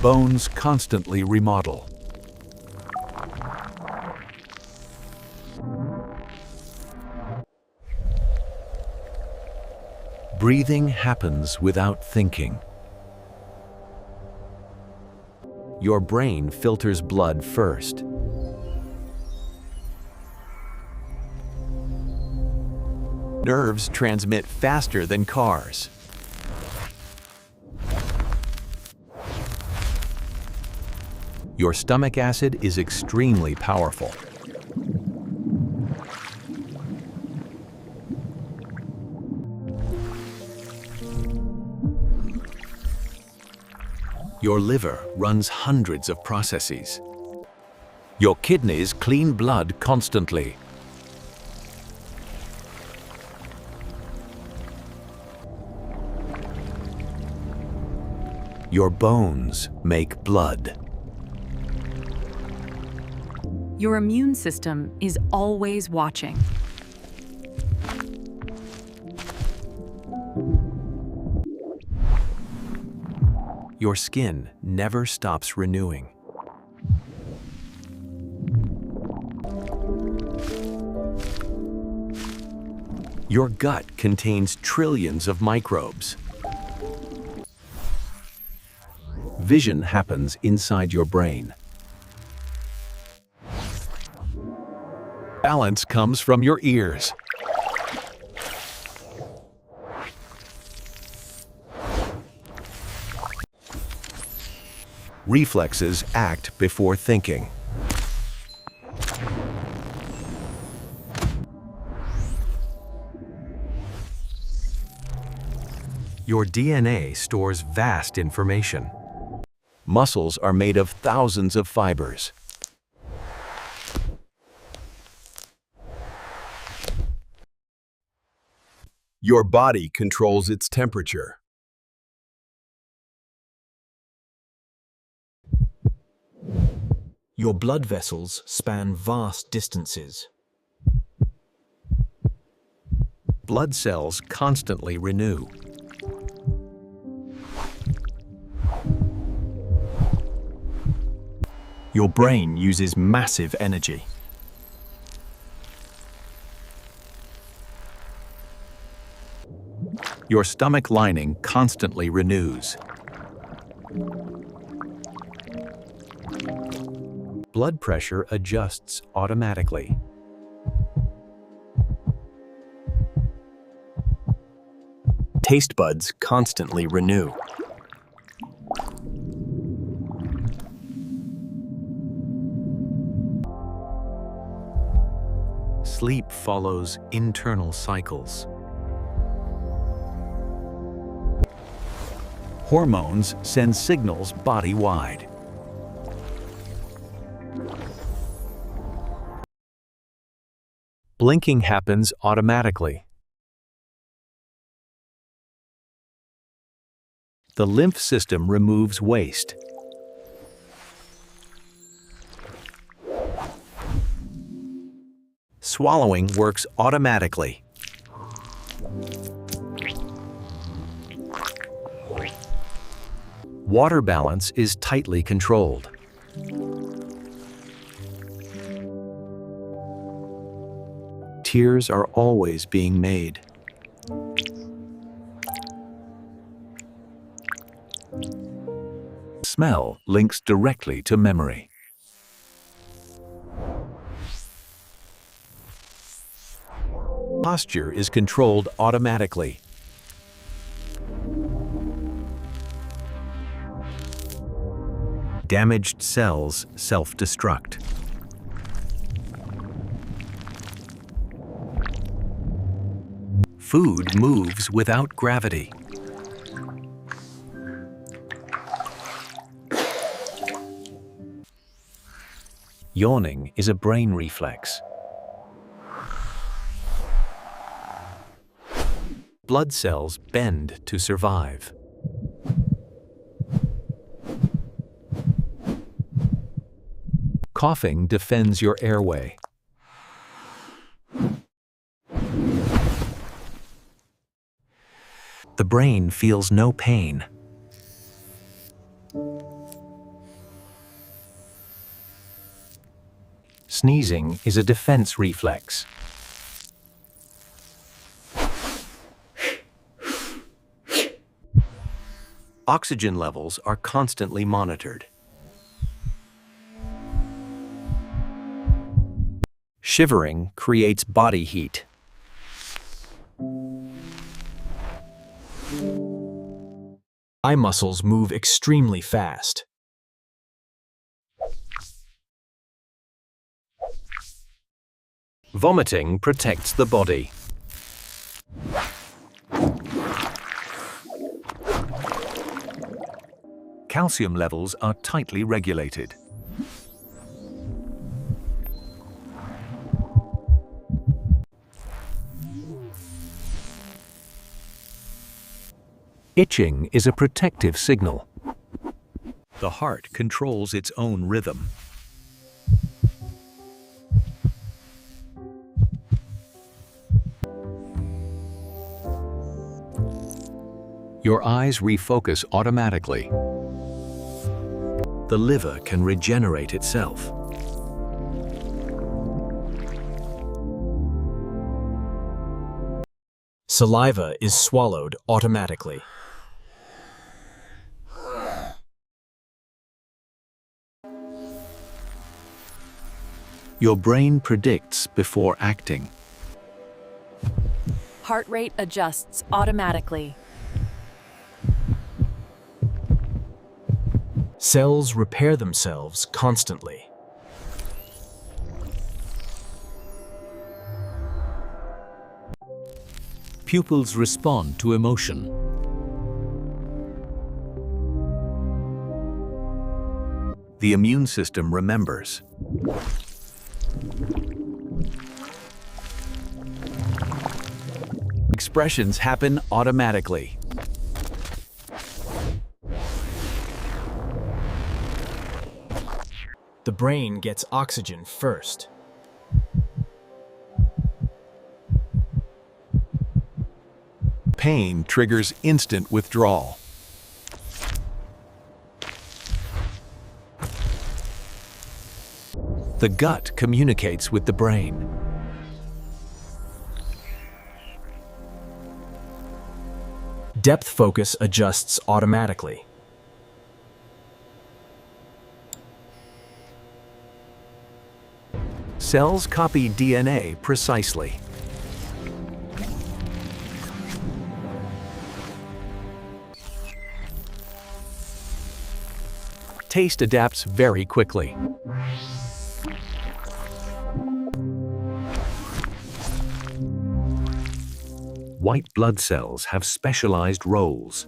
Bones constantly remodel. Breathing happens without thinking. Your brain filters blood first. Nerves transmit faster than cars. Your stomach acid is extremely powerful. Your liver runs hundreds of processes. Your kidneys clean blood constantly. Your bones make blood. Your immune system is always watching. Your skin never stops renewing. Your gut contains trillions of microbes. Vision happens inside your brain. Balance comes from your ears. Reflexes act before thinking. Your DNA stores vast information. Muscles are made of thousands of fibers. Your body controls its temperature. Your blood vessels span vast distances. Blood cells constantly renew. Your brain uses massive energy. Your stomach lining constantly renews. Blood pressure adjusts automatically. Taste buds constantly renew. Sleep follows internal cycles. Hormones send signals body-wide. Blinking happens automatically. The lymph system removes waste. Swallowing works automatically. Water balance is tightly controlled. Tears are always being made. Smell links directly to memory. Posture is controlled automatically. Damaged cells self-destruct. Food moves without gravity. Yawning is a brain reflex. Blood cells bend to survive. Coughing defends your airway. The brain feels no pain. Sneezing is a defense reflex. Oxygen levels are constantly monitored. Shivering creates body heat. Eye muscles move extremely fast. Vomiting protects the body. Calcium levels are tightly regulated. Itching is a protective signal. The heart controls its own rhythm. Your eyes refocus automatically. The liver can regenerate itself. Saliva is swallowed automatically. Your brain predicts before acting. Heart rate adjusts automatically. Cells repair themselves constantly. Pupils respond to emotion. The immune system remembers. Expressions happen automatically. The brain gets oxygen first. Pain triggers instant withdrawal. The gut communicates with the brain. Depth focus adjusts automatically. Cells copy DNA precisely. Taste adapts very quickly. White blood cells have specialized roles.